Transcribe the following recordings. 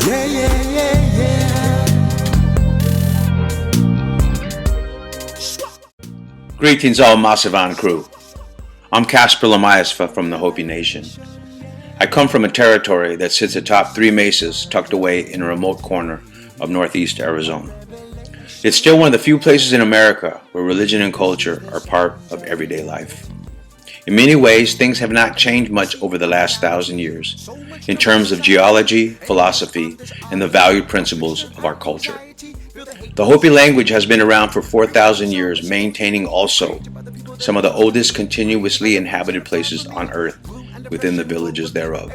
Yeah, yeah, yeah, yeah. Greetings, all Lomayesva crew. I'm Casper Lomayesva from the Hopi Nation. I come from a territory that sits atop three mesas tucked away in a remote corner of northeast Arizona. It's still one of the few places in America where religion and culture are part of everyday life. In many ways, things have not changed much over the last 1,000 years in terms of geology, philosophy, and the valued principles of our culture. The Hopi language has been around for 4,000 years, maintaining also some of the oldest continuously inhabited places on earth within the villages thereof.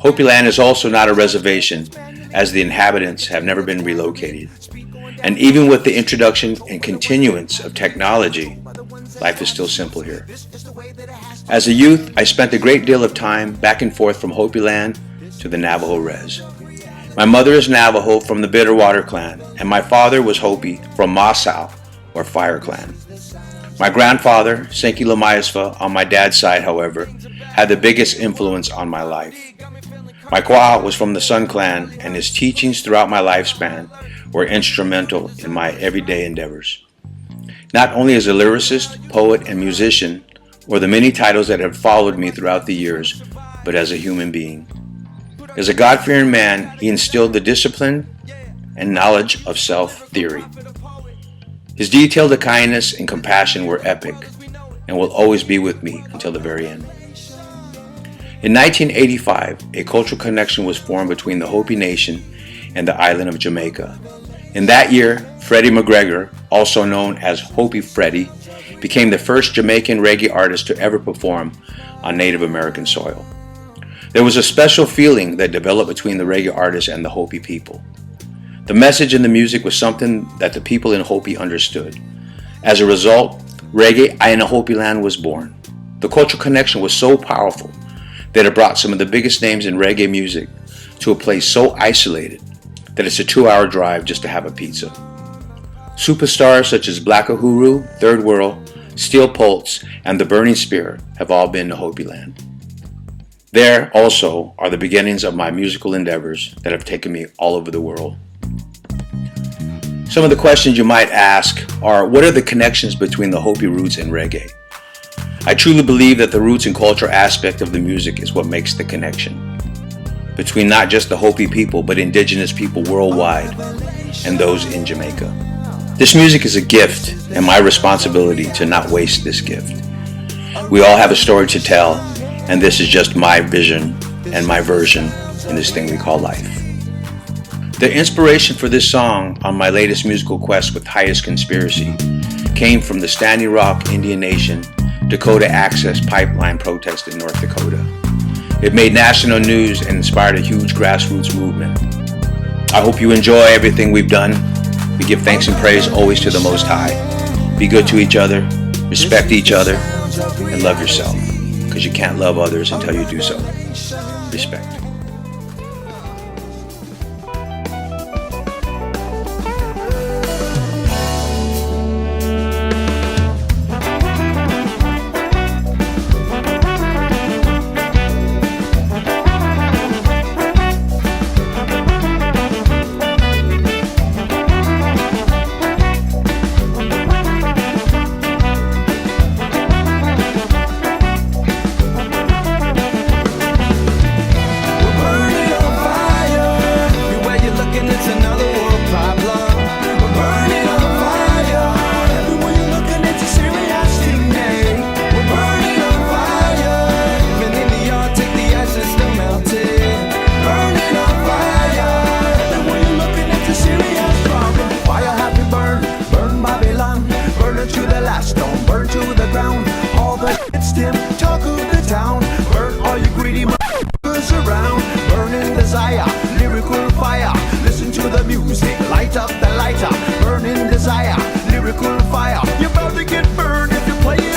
Hopi land is also not a reservation, as the inhabitants have never been relocated. And even with the introduction and continuance of technology, life is still simple here. As a youth, I spent a great deal of time back and forth from Hopi land to the Navajo Res. My mother is Navajo from the Bitterwater clan, and my father was Hopi from Masau, or Fire clan. My grandfather, Senki Lomayesva, on my dad's side, however, had the biggest influence on my life. My kwa was from the Sun clan, and his teachings throughout my lifespan were instrumental in my everyday endeavors. Not only as a lyricist, poet, and musician, or the many titles that have followed me throughout the years, but as a human being. As a God-fearing man, he instilled the discipline and knowledge of self-theory. His detailed kindness and compassion were epic and will always be with me until the very end. In 1985, a cultural connection was formed between the Hopi Nation and the island of Jamaica. In that year, Freddie McGregor, also known as Hopi Freddie, became the first Jamaican reggae artist to ever perform on Native American soil. There was a special feeling that developed between the reggae artists and the Hopi people. The message in the music was something that the people in Hopi understood. As a result, reggae in Hopi land was born. The cultural connection was so powerful that it brought some of the biggest names in reggae music to a place so isolated that it's a 2-hour drive just to have a pizza. Superstars such as Black Uhuru, Third World, Steel Pulse, and The Burning Spear have all been to Hopi land. There also are the beginnings of my musical endeavors that have taken me all over the world. Some of the questions you might ask are, what are the connections between the Hopi roots and reggae? I truly believe that the roots and culture aspect of the music is what makes the connection between not just the Hopi people, but indigenous people worldwide and those in Jamaica. This music is a gift, and my responsibility to not waste this gift. We all have a story to tell, and this is just my vision and my version in this thing we call life. The inspiration for this song on my latest musical quest with Highest Conspiracy came from the Standing Rock Indian Nation Dakota Access Pipeline protest in North Dakota. It made national news and inspired a huge grassroots movement. I hope you enjoy everything we've done. We give thanks and praise always to the Most High. Be good to each other, respect each other, and love yourself, because you can't love others until you do so. Respect. Talk of the town, burn all you greedy motherfuckers around. Burning desire, lyrical fire. Listen to the music, light up the lighter. Burning desire, lyrical fire. You're about to get burned if you play it.